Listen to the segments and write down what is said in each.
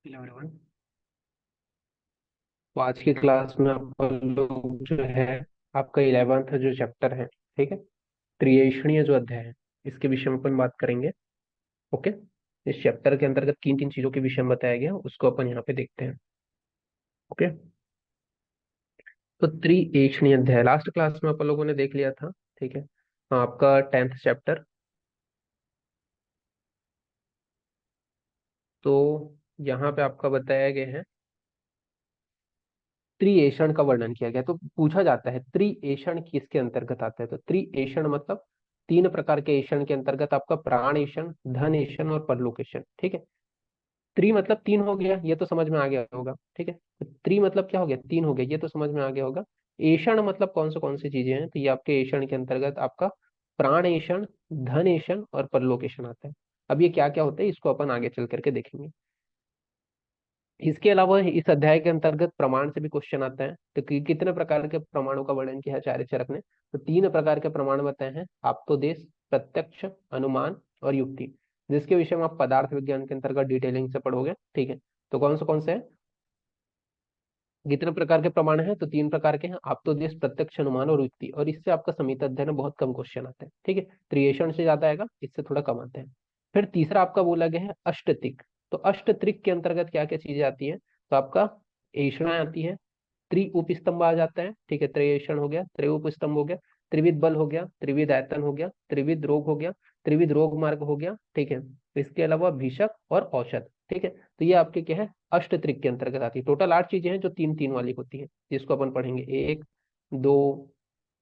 Hello everyone. तो आज की क्लास में अपन लोग जो है आपका 11th जो चैप्टर है, ठीक है, त्रिएक्षणीय जो अध्याय है, इसके विषय में अपन बात करेंगे। ओके। इस चैप्टर के अंतर्गत तीन तीन चीजों के विषय में बताया गया, उसको अपन यहाँ पे देखते हैं। ओके। तो त्रिएक्षणीय अध्याय लास्ट क्लास में अपन लोगों ने देख लिया था, ठीक है। हाँ, आपका 10th चैप्टर। तो यहाँ पे आपका बताया गया है, त्रिएषण का वर्णन किया गया। तो पूछा जाता है त्रिएषण किसके अंतर्गत आता है, तो त्रिएषण मतलब तीन प्रकार के एषण के अंतर्गत आपका प्राणेषण, धनेषण और परलोकेषण, ठीक है। त्रि मतलब तीन हो गया, ये तो समझ में आ गया होगा, ठीक है। तो त्रि मतलब क्या हो गया, तीन हो गया, ये तो समझ में आ गया होगा। एषण मतलब कौन सी चीजें हैं, तो ये आपके एषण के अंतर्गत आपका प्राणेषण, धनेषण और परलोकेषण आता है। अब ये क्या क्या होता है इसको अपन आगे चल करके देखेंगे। इसके अलावा इस अध्याय के अंतर्गत प्रमाण से भी क्वेश्चन आता है। तो कितने प्रकार के प्रमाणों का वर्णन किया है आचार्य चरक ने, तो तीन प्रकार के प्रमाण बताए हैं, आप्तोदेश, प्रत्यक्ष, अनुमान और युक्ति, जिसके विषय में आप पदार्थ विज्ञान के अंतर्गत डिटेलिंग से पढ़ोगे, ठीक है। तो कौन से हैं, कितने प्रकार के प्रमाण हैं, तो तीन प्रकार के हैं, आप्तोदेश, प्रत्यक्ष, अनुमान और युक्ति। और इससे आपका समित अध्ययन में बहुत कम क्वेश्चन आते हैं, ठीक है। त्रिएषण से ज्यादा आएगा, इससे थोड़ा कम आते हैं। फिर तीसरा आपका बोला गया है अष्टत्रिक। तो अष्टत्रिक के अंतर्गत क्या क्या चीजें आती हैं, तो आपका ऐषणा आती है, त्रि उपस्तंभ आ जाता है, ठीक है, त्रयेषण हो गया, त्रय उपस्तंभ हो गया, त्रिविध बल हो गया, त्रिविध आयतन हो गया, त्रिविध रोग हो गया, त्रिविध रोग मार्ग हो गया, ठीक है। इसके अलावा भीषक और औषध, ठीक है। तो ये आपके क्या है, अष्टत्रिक के अंतर्गत आती है। टोटल आठ चीजें हैं जो तीन तीन वाली होती है, जिसको अपन पढ़ेंगे। एक, दो,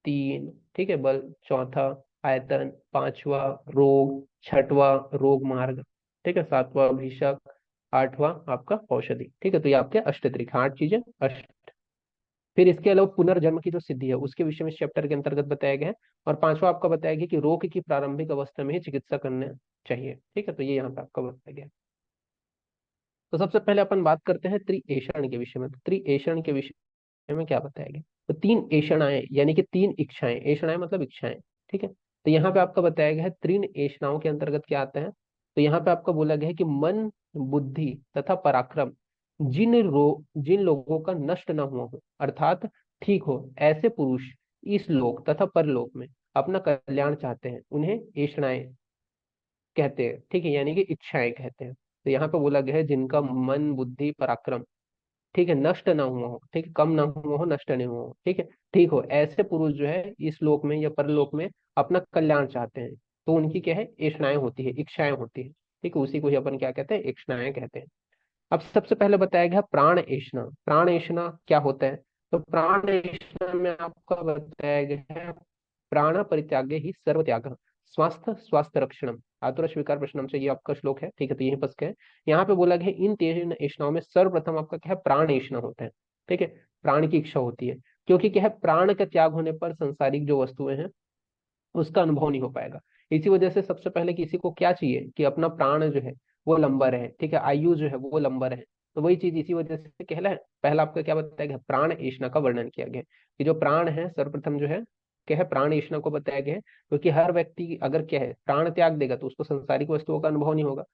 तीन, ठीक है, बल, चौथा आयतन, पांचवा रोग, छठवा रोग मार्ग, ठीक है, सातवां भीषक, आठवां आपका औषधि, ठीक है। तो ये आपके अष्टत्रिक आठ चीजें अष्ट। फिर इसके अलावा पुनर्जन्म की जो सिद्धि है उसके विषय में इस चैप्टर के अंतर्गत बताया गया है। और पांचवा आपका बताया गया कि रोग की प्रारंभिक अवस्था में ही चिकित्सा करना चाहिए, ठीक है। तो ये यहाँ पे आपका बताया गया है। तो सबसे पहले अपन बात करते हैं त्रिएषण के विषय में। तो त्रिएषण के विषय में क्या बताया गया, तो तीन एषणाएं यानी कि तीन इच्छाएं, एषणाएं मतलब इच्छाएं, ठीक है। तो यहाँ पे आपका बताया गया है तीन एषणाओं के अंतर्गत क्या आता है, तो यहाँ पे आपका बोला गया है कि मन, बुद्धि तथा पराक्रम जिन लोगों का नष्ट न हुआ हो, अर्थात ठीक हो, ऐसे पुरुष इस लोक तथा परलोक में अपना कल्याण चाहते हैं, उन्हें एषणाएं कहते हैं, ठीक है, यानी कि इच्छाएं कहते हैं। तो यहाँ पे बोला गया है जिनका मन, बुद्धि, पराक्रम, ठीक है, नष्ट ना हुआ हो, ठीक है, कम ना हुआ हो, नष्ट नहीं हुआ हो, ठीक है, ठीक हो, ऐसे पुरुष जो है इस लोक में या परलोक में अपना कल्याण चाहते हैं, तो उनकी क्या है, इच्छाएं होती है, इच्छाएं होती है, ठीक है। उसी को ही अपन क्या कहते हैं, इच्छाएं कहते हैं। अब सबसे पहले बताया गया प्राण ऐषणा। प्राण ऐषणा क्या होता है, तो प्राण ऐषणा में आपका बताया गया है प्राण परित्यागे ही सर्व त्याग, स्वास्थ्य स्वास्थ्य रक्षणम, आतुर स्वीकार प्रश्नम से ये आपका श्लोक है, ठीक है। तो यही पस के यहाँ पे बोला गया है, इन तीन ऐषणाओं में सर्वप्रथम आपका क्या है, प्राण ऐषणा होता है, ठीक है। प्राण की इच्छा होती है, क्योंकि क्या है, प्राण का त्याग होने पर संसारिक जो वस्तुएं हैं उसका अनुभव नहीं हो पाएगा। इसी वजह से सबसे पहले किसी को क्या चाहिए कि अपना प्राण जो है वो लंबा रहे, ठीक है, आयु जो है वो लंबा रहे। तो वही चीज इसी वजह से कहला है, पहला आपका क्या बताया गया, प्राण ऐषणा का वर्णन किया गया है। कि जो प्राण है सर्वप्रथम जो है क्या है, प्राण ऐषणा को बताया गया है, क्योंकि हर व्यक्ति अगर क्या है प्राण त्याग देगा तो उसको संसारिक वस्तुओं का अनुभव नहीं होगा,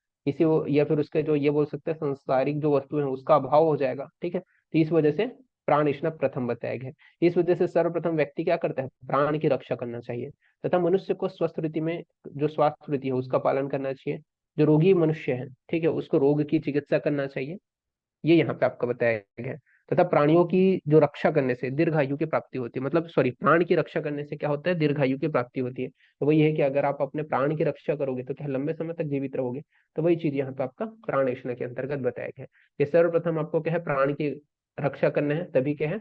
या फिर उसके जो ये बोल सकते हैं संसारिक जो वस्तु है उसका अभाव हो जाएगा, ठीक है। तो इस वजह से प्राण ऐषणा प्रथम बताया गया है। इस वजह से सर्वप्रथम व्यक्ति क्या करता है, प्राण की रक्षा करना चाहिए, तथा मनुष्य को स्वस्थ रीति में जो स्वास्थ्य रीति है उसका पालन करना चाहिए। जो रोगी मनुष्य है, ठीक है, उसको रोग की चिकित्सा करना चाहिए, ये यहाँ पे आपका बताया गया है। तथा प्राणियों की जो रक्षा करने से दीर्घायु की प्राप्ति होती है, मतलब सॉरी, प्राण की रक्षा करने से क्या होता है, दीर्घायु की प्राप्ति होती है। तो वही है कि अगर आप अपने प्राण की रक्षा करोगे तो क्या लंबे समय तक जीवित रहोगे। तो वही चीज यहाँ पे आपका प्राणेषण के अंतर्गत बताया गया है कि सर्वप्रथम आपको क्या है, प्राण की रक्षा करना है, तभी क्या है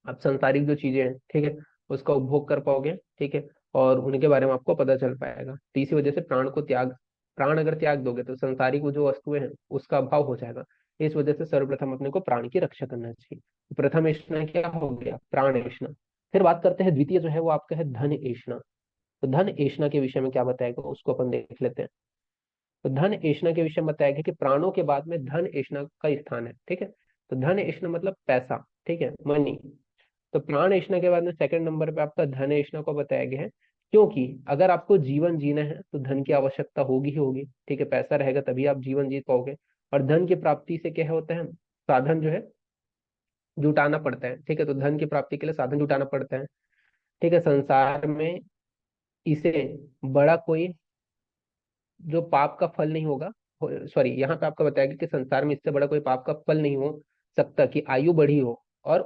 आप सांसारिक जो चीजें हैं, ठीक है, उसका उपभोग कर पाओगे, ठीक है, और उनके बारे में आपको पता चल पाएगा। तो इसी वजह से प्राण अगर त्याग दोगे तो संसारिक वो जो वस्तुएं हैं उसका अभाव हो जाएगा। इस वजह से सर्वप्रथम अपने को प्राण की रक्षा करना चाहिए। तो प्रथम ऐषणा क्या हो गया, प्राण ऐषणा। फिर बात करते हैं द्वितीय जो है वो आपका है धन ऐषणा। तो धन ऐषणा के विषय में क्या बताएगा उसको अपन देख लेते हैं। तो धन ऐषणा के विषय में बताया गया कि प्राणों के बाद में धन ऐषणा का स्थान है, ठीक है। तो धन ऐषणा मतलब पैसा, ठीक है, मनी। तो प्राण ऐषणा के बाद में सेकंड नंबर पे आपका धन ऐषणा को बताया गया है, क्योंकि अगर आपको जीवन जीना है तो धन की आवश्यकता होगी ही होगी, ठीक है, पैसा रहेगा तभी आप जीवन जी पाओगे। और धन की प्राप्ति से क्या होता है, साधन जो है जुटाना पड़ता है। ठीक है, तो धन की प्राप्ति के लिए साधन जुटाना पड़ता है। ठीक है, संसार में इसे बड़ा कोई जो पाप का फल नहीं होगा, सॉरी, यहाँ पे आपका बताया गया कि संसार में इससे बड़ा कोई पाप का फल नहीं हो सकता कि आयु बढ़ी हो और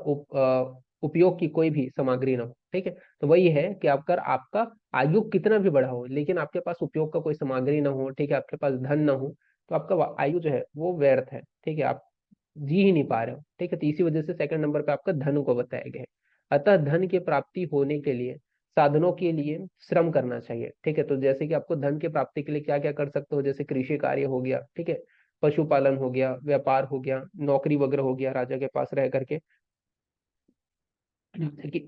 उपयोग की कोई भी सामग्री ना हो। ठीक है, तो वही है कि अगर आपका आयु कितना भी बड़ा हो लेकिन आपके पास उपयोग का कोई सामग्री ना हो, ठीक है, आपके पास धन ना हो, तो आपका आयु जो है वो व्यर्थ है। ठीक है, आप जी ही नहीं पा रहे हो। ठीक है, तो इसी वजह से सेकंड नंबर पे आपका धन को बताया गया है। अतः धन की प्राप्ति होने के लिए साधनों के लिए श्रम करना चाहिए। ठीक है, तो जैसे कि आपको धन की प्राप्ति के लिए क्या क्या कर सकते हो, जैसे कृषि कार्य हो गया, ठीक है, पशुपालन हो गया, व्यापार हो गया, नौकरी वगैरह हो गया राजा के पास रह करके, जैसे कि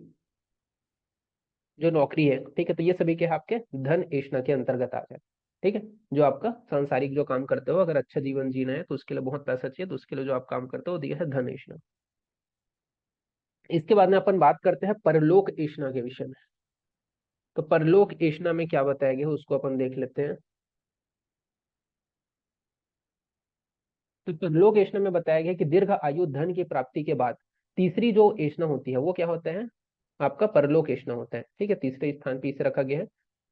जो नौकरी है। ठीक है, तो ये सभी के आपके धन ऐष्णा के अंतर्गत आ जाए। ठीक है, जो आपका सांसारिक जो काम करते हो, अगर अच्छा जीवन जीना है तो उसके लिए बहुत पैसा चाहिए, तो उसके लिए जो आप काम करते हो वो दिया है धन ऐष्णा। इसके बाद में अपन बात करते हैं परलोक ऐष्णा के विषय में। तो परलोक ऐष्णा में क्या बताया गया है उसको अपन देख लेते हैं। तो परलोक ऐष्णा में बताया गया है कि दीर्घ आयु धन की प्राप्ति के बाद तीसरी जो ऐष्णा होती है वो क्या होता है, आपका परलोक ऐष्णा होता है। ठीक है, तीसरे स्थान पे इसे रखा गया है।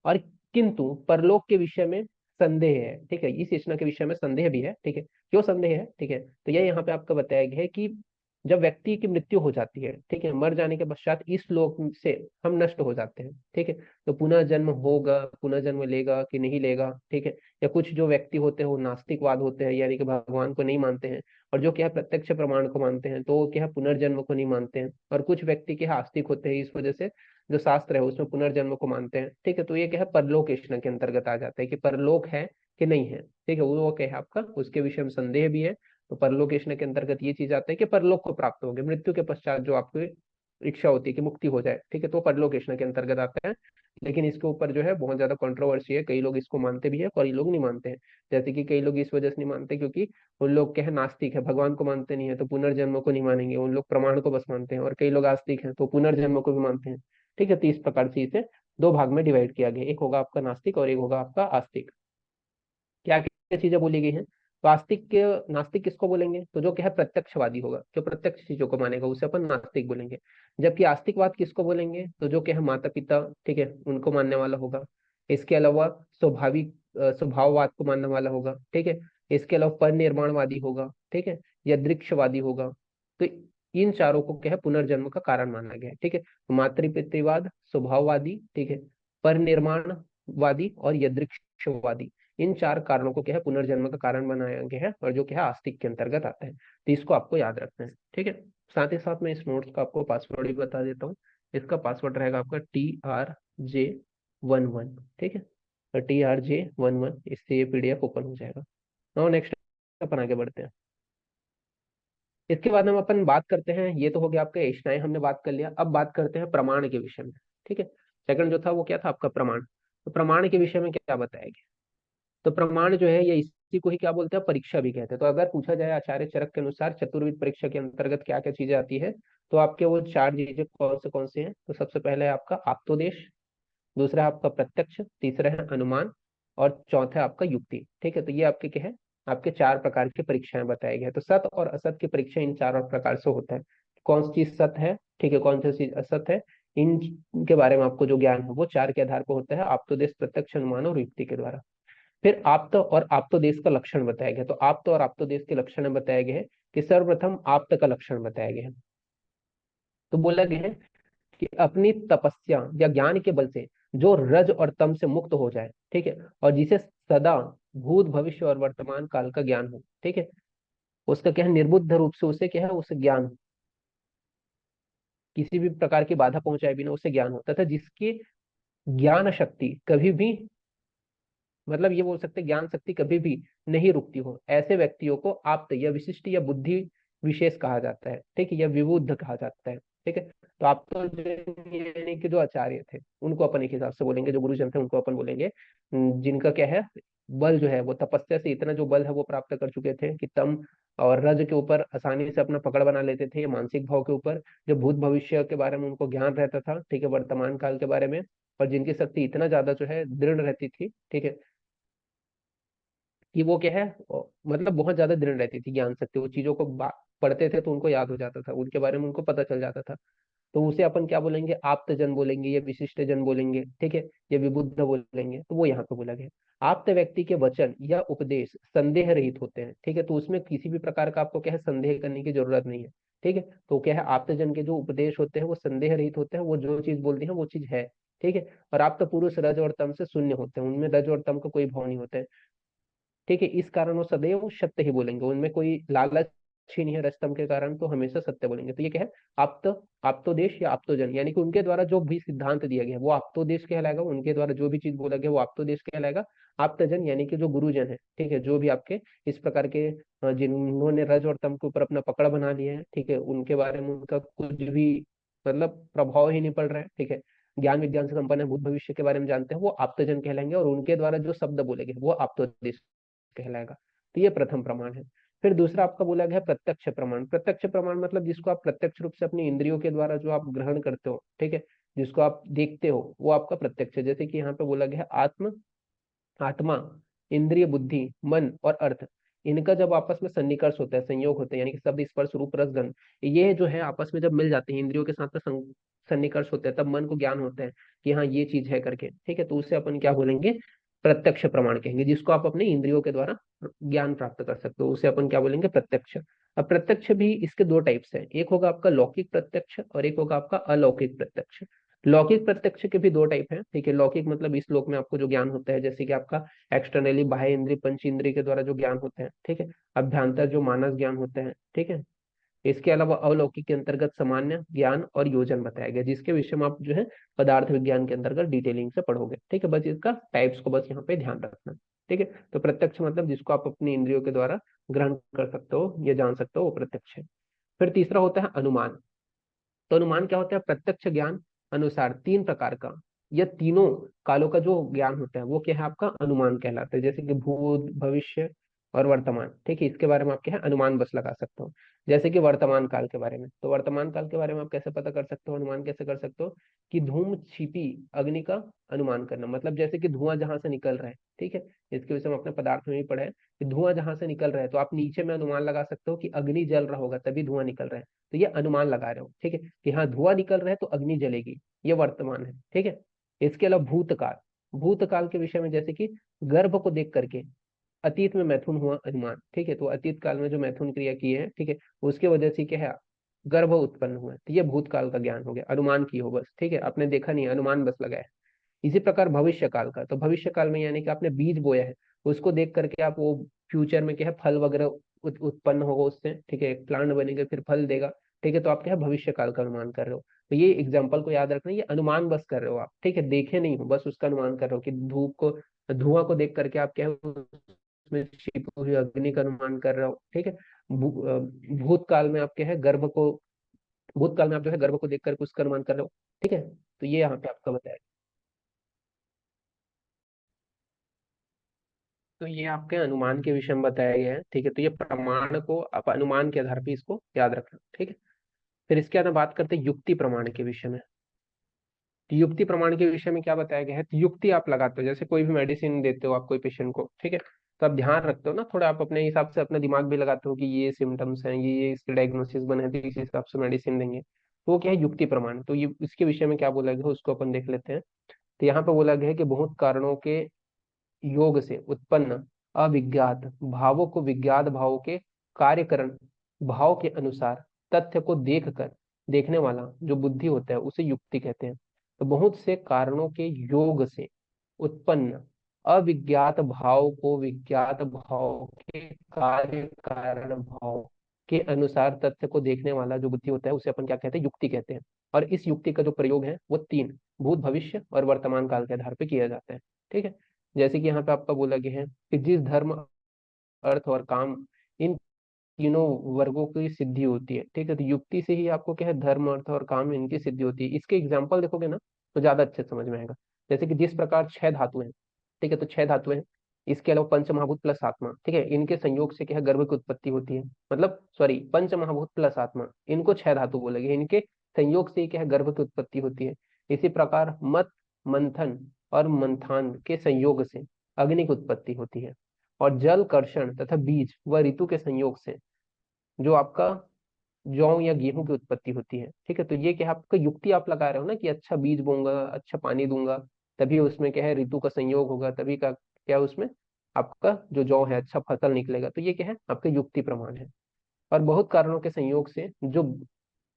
और किंतु परलोक के विषय में संदेह है। ठीक है, इस ऐष्णा के विषय में संदेह भी है। ठीक है, क्यों संदेह है, ठीक है, तो यह यहाँ पे आपका बताया गया है कि जब व्यक्ति की मृत्यु हो जाती है, ठीक है, मर जाने के पश्चात इस लोक से हम नष्ट हो जाते हैं। ठीक है, तो पुनः जन्म होगा, पुनः जन्म लेगा कि नहीं लेगा, ठीक है, या कुछ जो व्यक्ति होते हैं वो नास्तिकवाद होते हैं, यानी कि भगवान को नहीं मानते हैं, और जो क्या है प्रत्यक्ष प्रमाण को मानते हैं, तो वो क्या है पुनर्जन्म को नहीं मानते हैं। और कुछ व्यक्ति क्या है आस्तिक होते हैं, इस वजह से जो शास्त्र है उसमें पुनर्जन्म को मानते हैं। ठीक है, तो ये क्या है परलोक ऐष्णा के अंतर्गत आ जाता है कि परलोक है कि नहीं है। ठीक है, वो क्या है आपका उसके विषय में संदेह भी है। तो परलोक ऐष्णा के अंतर्गत ये चीज आता है कि परलोक को प्राप्त हो गए मृत्यु के पश्चात, जो आपकी इच्छा होती है कि मुक्ति हो जाए। ठीक है, तो परलोक ऐष्णा के अंतर्गत आता है। लेकिन इसके ऊपर जो है बहुत ज्यादा कंट्रोवर्सी है, कई लोग इसको मानते भी है, कई लोग नहीं मानते हैं। जैसे कि कई लोग इस वजह से नहीं मानते क्योंकि उन लोग क्या है नास्तिक है, भगवान को मानते नहीं है, तो पुनर्जन्म को नहीं मानेंगे, उन लोग प्रमाण को बस मानते हैं। और कई लोग आस्तिक हैं तो पुनर्जन्म को भी मानते हैं। ठीक है, तो इस प्रकार से इसे दो भाग में डिवाइड किया गया, एक होगा आपका नास्तिक और एक होगा आपका आस्तिक। क्या क्या चीजें बोली गई हैं, तो आस्तिक के नास्तिक किसको बोलेंगे, तो जो क्या है प्रत्यक्षवादी होगा, जो प्रत्यक्ष चीजों को मानेगा उसे अपन नास्तिक बोलेंगे। जबकि आस्तिकवाद किसको बोलेंगे, तो जो क्या है माता पिता, ठीक है, उनको मानने वाला होगा। इसके अलावा स्वाभाविक स्वभाववाद को मानने वाला होगा। ठीक है, इसके अलावा परिनिर्माणवादी होगा। ठीक है, या दृक्षवादी होगा। तो इन चारों को क्या है पुनर्जन्म का कारण माना गया है। ठीक है, तो मातृपितृवाद, स्वभाववादी, ठीक है, परिनिर्माणवादी और यदृक्षवादी, इन चार कारणों को क्या है पुनर्जन्म का कारण बनाया गया है, और जो क्या है आस्तिक के अंतर्गत आता है। तो इसको आपको याद रखना है। ठीक है, साथ ही साथ मैं इस नोट्स का आपको पासवर्ड भी बता देता हूँ। इसका पासवर्ड रहेगा आपका TRJ11। ठीक है, तो TRJ11, इससे ये PDF ओपन हो जाएगा। नाउ नेक्स्ट अपन आगे बढ़ते हैं। इसके बाद हम अपन बात करते हैं, ये तो हो गया आपका ऐष्णाएं हमने बात कर लिया, अब बात करते हैं प्रमाण के विषय में। ठीक है, सेकंड जो था वो क्या था आपका प्रमाण। तो प्रमाण के विषय में क्या बताया गया, तो प्रमाण जो है ये इसी को ही क्या बोलते हैं परीक्षा भी कहते हैं। तो अगर पूछा जाए आचार्य चरक के अनुसार चतुर्विध परीक्षा के अंतर्गत क्या क्या चीजें आती है, तो आपके वो चार चीजें कौन से हैं, तो सबसे पहले है आपका आप्तोदेश, दूसरा है आपका प्रत्यक्ष, तीसरा है अनुमान, और चौथा है आपका युक्ति। ठीक है, तो ये आपके क्या है, आपके चार प्रकार की परीक्षाएं बताई गई है। तो सत और असत की परीक्षा इन चार प्रकार से होता है। कौन सी चीज सत है, ठीक है, कौन सी चीज असत है, इन के बारे में आपको जो ज्ञान है वो चार के आधार पर होता है, आप्तोदेश, प्रत्यक्ष, अनुमान और युक्ति के द्वारा। फिर आप्त और आप्तोदेश का लक्षण बताया गया। तो आप्त और आप्तोदेश के लक्षण बताए गए हैं कि सर्वप्रथम आप्त का लक्षण बताया गया है। तो बोला गया है कि अपनी तपस्या या ज्ञान के बल से जो रज और तम से मुक्त हो जाए, ठीक है, और जिसे सदा भूत भविष्य और वर्तमान काल का ज्ञान हो, ठीक है, उसका क्या है निर्बुद्ध रूप से उसे क्या है उसे ज्ञान हो, किसी भी प्रकार की बाधा पहुंचाए बिना उसे ज्ञान हो, तथा जिसकी ज्ञान शक्ति कभी भी, मतलब ये बोल सकते ज्ञान शक्ति कभी भी नहीं रुकती हो, ऐसे व्यक्तियों को आप्त या विशिष्ट या बुद्धि विशेष कहा जाता है। ठीक है, या विबुद्ध कहा जाता है। ठीक है, तो आप तो यानी कि जो आचार्य थे उनको अपन एक हिसाब से बोलेंगे, जो गुरुजन थे उनको अपन बोलेंगे, जिनका क्या है बल जो है वो तपस्या से इतना जो बल है वो प्राप्त कर चुके थे कि तम और रज के ऊपर आसानी से अपना पकड़ बना लेते थे, मानसिक भाव के ऊपर, जो भूत भविष्य के बारे में उनको ज्ञान रहता था, ठीक है, वर्तमान काल के बारे में, और जिनकी शक्ति इतना ज्यादा जो है दृढ़ रहती थी, ठीक है, कि वो क्या है मतलब बहुत ज्यादा दृढ़ रहती थी ज्ञान शक्ति, वो चीजों को पढ़ते थे तो उनको याद हो जाता था, उनके बारे में उनको पता चल जाता था। तो उसे अपन क्या बोलेंगे, आप्त जन बोलेंगे या विशिष्ट जन बोलेंगे, ठीक है, या विबुद्ध बोलेंगे, तो वो यहाँ पे बोला गया। आप्त व्यक्ति के वचन या उपदेश संदेह रहित होते हैं, ठीक है, तो उसमें किसी भी प्रकार का आपको क्या है संदेह करने की जरूरत नहीं है, ठीक है। तो क्या है, आप्त जन के जो उपदेश होते हैं वो संदेह रहित होते हैं, वो जो चीज बोलते हैं वो चीज है, ठीक है। और आप्त पुरुष रज और तम से शून्य होते हैं, उनमें रज और तम का कोई भाव नहीं होता है, ठीक है। इस कारण वो सदैव सत्य ही बोलेंगे, उनमें कोई लालच ही नहीं है रस्तम के कारण, तो हमेशा सत्य बोलेंगे। तो ये क्या है, आप्त, आप्तोदेश या आप्तोजन, यानी कि उनके द्वारा जो भी सिद्धांत दिया गया वो आप्तोदेश कहलाएगा, उनके द्वारा जो भी चीज बोला गया वो आप्तोदेश कहलाएगा। आप्तजन यानी कि जो गुरुजन है, ठीक है, जो भी आपके इस प्रकार के जिन्होंने रज और तम के ऊपर अपना पकड़ बना लिया है, ठीक है, उनके बारे में उनका कुछ भी मतलब प्रभाव ही नहीं पड़ रहा है, ठीक है, ज्ञान विज्ञान से संपन्न है, भूत भविष्य के बारे में जानते हैं, वो आप्तजन कहलाएंगे, और उनके द्वारा जो शब्द बोले गए वो आप्तोदेश कहलाएगा। तो ये प्रथम प्रमाण है। फिर दूसरा आपका बोला गया प्रत्यक्ष प्रमाण। प्रत्यक्ष प्रमाण मतलब जिसको आप प्रत्यक्ष रूप से अपनी इंद्रियों के द्वारा जो आप ग्रहण करते हो, ठीक है, जिसको आप देखते हो वो आपका प्रत्यक्ष है। जैसे कि यहाँ पे बोला गया है आत्म, आत्मा, इंद्रिय, बुद्धि, मन और अर्थ, इनका जब आपस में सन्निकर्ष होता है, संयोग होता है, यानी कि शब्द स्पर्श रूप रस गंध, ये जो है आपस में जब मिल जाते हैं इंद्रियों के साथ में सन्निकर्ष होता है, तब मन को ज्ञान होता है कि हाँ ये चीज है करके, ठीक है, तो उससे अपन क्या बोलेंगे, प्रत्यक्ष प्रमाण कहेंगे। जिसको आप अपने इंद्रियों के द्वारा ज्ञान प्राप्त कर सकते हो उसे अपन क्या बोलेंगे, प्रत्यक्ष। अब प्रत्यक्ष भी इसके दो टाइप्स है, एक होगा आपका लौकिक प्रत्यक्ष और एक होगा आपका अलौकिक प्रत्यक्ष। लौकिक प्रत्यक्ष के भी दो टाइप हैं, ठीक है। लौकिक मतलब इस लोक में आपको जो ज्ञान होता है, जैसे कि आपका एक्सटर्नली बाह्य इंद्रिय पंच इंद्रिय के द्वारा जो ज्ञान होता है, ठीक है, अभ्यांतर जो मानस ज्ञान होता है, ठीक है। इसके अलावा अलौकिक के अंतर्गत सामान्य ज्ञान और योजन बताया गया, जिसके विषय में आप जो है पदार्थ विज्ञान के अंतर्गत डिटेलिंग से पढ़ोगे, ठीक है। बस इसका टाइप्स को बस यहाँ पे ध्यान रखना, ठीक है। तो प्रत्यक्ष मतलब जिसको आप अपनी इंद्रियों के द्वारा ग्रहण कर सकते हो या जान सकते हो, वो प्रत्यक्ष है। फिर तीसरा होता है अनुमान। तो अनुमान क्या होता है, प्रत्यक्ष ज्ञान अनुसार तीन प्रकार का या तीनों कालों का जो ज्ञान होता है वो क्या है आपका अनुमान कहलाता है। जैसे कि भूत, भविष्य और वर्तमान, ठीक है, इसके बारे में आप क्या है अनुमान बस लगा सकते हो। जैसे कि वर्तमान काल के बारे में, तो वर्तमान काल के बारे में आप कैसे पता कर सकते हो, अनुमान कैसे कर सकते हो, कि धूम छिपी अग्नि का अनुमान करना, मतलब जैसे कि धुआं जहां से निकल रहा है, ठीक है, इसके विषय में अपने पदार्थ में भी पढ़ा है कि धुआं जहां से निकल रहा है तो आप नीचे में अनुमान लगा सकते हो कि अग्नि जल रहा होगा तभी धुआं निकल रहा है, तो ये अनुमान लगा रहे हो, ठीक है, कि हाँ धुआं निकल रहा है तो अग्नि जलेगी, ये वर्तमान है, ठीक है। इसके अलावा भूतकाल, भूतकाल के विषय में जैसे कि गर्भ को देख करके अतीत में मैथुन हुआ अनुमान, ठीक है, तो अतीत काल में जो मैथुन क्रिया की है, ठीक है, उसके वजह से क्या है गर्भ उत्पन्न हुआ है, तो ये भूतकाल का ज्ञान हो गया, अनुमान की हो बस, ठीक है, आपने देखा नहीं अनुमान बस लगाया। इसी प्रकार भविष्य काल का, तो भविष्य काल में यानी कि आपने बीज बोया है, उसको देख करके आप वो फ्यूचर में क्या है फल वगैरह उत्पन्न होगा उससे, ठीक है, एक प्लांट बनेगा फिर फल देगा, ठीक है, तो आप क्या है भविष्य काल का अनुमान कर रहे हो। तो ये एग्जाम्पल को याद रखना, ये अनुमान बस कर रहे हो आप, ठीक है, देखे नहीं हो, बस उसका अनुमान कर रहे हो कि धूप को, धुआं को देख करके आप क्या है उसमें छिपी हुई अग्नि का अनुमान कर रहे हो, ठीक है। भूतकाल में आप क्या है गर्भ को, भूतकाल में आप जो है गर्भ को देख करके उसका अनुमान कर रहे हो, ठीक है। तो ये यहाँ पे आपका बताया। तो ये आपके अनुमान के विषय में बताया गया है, ठीक है, तो ये प्रमाण को आप अनुमान के आधार पे इसको याद रखना, ठीक है। फिर इसके बाद हम बात करते हैं युक्ति प्रमाण के विषय में। तो युक्ति प्रमाण के विषय में क्या बताया गया है, तो युक्ति आप लगाते हो, जैसे कोई भी मेडिसिन देते हो आप कोई पेशेंट को, ठीक है, तो आप ध्यान रखते हो ना थोड़ा, आप अपने हिसाब से अपना दिमाग भी लगाते हो कि ये सिम्टम्स हैं, ये इसके डायग्नोसिस बने हैं, तो इस हिसाब से मेडिसिन देंगे, तो वो क्या है युक्ति प्रमाण। तो ये इसके विषय में क्या बोला गया है उसको अपन देख लेते हैं। तो यहाँ पे बोला गया है कि बहुत कारणों के योग से उत्पन्न अविज्ञात भावों को विज्ञात भावों के कार्यकरण भाव के अनुसार तथ्य को देख कर देखने वाला जो बुद्धि होता है उसे युक्ति कहते हैं। तो बहुत से कारणों के योग से उत्पन्न अविज्ञात भाव को विज्ञात भाव के कार्य कारण भाव के अनुसार तथ्य को देखने वाला जो बुद्धि होता है उसे अपन क्या कहते हैं, युक्ति कहते हैं। और इस युक्ति का जो प्रयोग है वो तीन, भूत, भविष्य और वर्तमान काल के आधार पर किया जाता है, ठीक है। जैसे कि यहाँ पे आपका बोला गया है कि जिस धर्म, अर्थ और काम, इन तीनों वर्गों की सिद्धि होती है, ठीक है, तो युक्ति से ही आपको क्या है धर्म, अर्थ और काम इनकी सिद्धि होती है। इसके एग्जाम्पल देखोगे ना तो ज्यादा अच्छे से समझ में आएगा। जैसे कि जिस प्रकार छह धातु हैं, ठीक है, तो छह धातु हैं, इसके अलावा पंच महाभूत प्लस आत्मा, ठीक है, इनके संयोग से क्या है गर्भ की उत्पत्ति होती है, मतलब सॉरी पंच महाभूत प्लस आत्मा, इनको छह धातु बोलेंगे, इनके संयोग से क्या है गर्भ की उत्पत्ति होती है। इसी प्रकार मत, मंथन और मंथान के संयोग से अग्नि की उत्पत्ति होती है। और जल कर्षण तथा बीज व ऋतु के संयोग से जो आपका जौ या गेहूं की उत्पत्ति होती है। ठीक है, तो ये क्या है, आपका युक्ति आप लगा रहे हो ना कि अच्छा बीज बोऊंगा, अच्छा पानी दूंगा, तभी उसमें क्या है ऋतु का संयोग होगा, तभी का क्या उसमें आपका जो जौ है अच्छा फसल निकलेगा। तो ये क्या है, आपका युक्ति प्रमाण है। और बहुत कारणों के संयोग से जो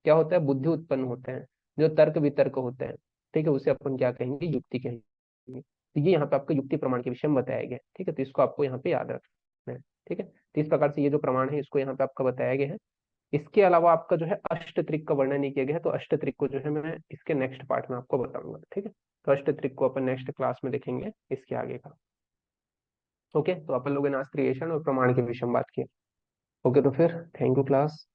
क्या होता है, बुद्धि उत्पन्न होते हैं, जो तर्क वितर्क होते हैं, ठीक है, उसे अपन क्या कहेंगे, युक्ति कहेंगे। तो ये यहाँ पे आपका युक्ति प्रमाण के विषय में बताया गया है। ठीक है, तो इसको आपको यहाँ पे याद रखना है। ठीक है, तो इस प्रकार से ये जो प्रमाण है इसको यहाँ पे आपका बताया गया है। इसके अलावा आपका जो है अष्टत्रिक का वर्णन नहीं किया गया है, तो अष्टत्रिक को जो है मैं इसके नेक्स्ट पार्ट में आपको बताऊंगा। ठीक है, तो अष्टत्रिक को अपन नेक्स्ट क्लास में देखेंगे इसके आगे का। ओके, तो अपन लोगों ने आज क्रिएशन और प्रमाण के विषय में बात की। ओके, तो फिर थैंक यू क्लास।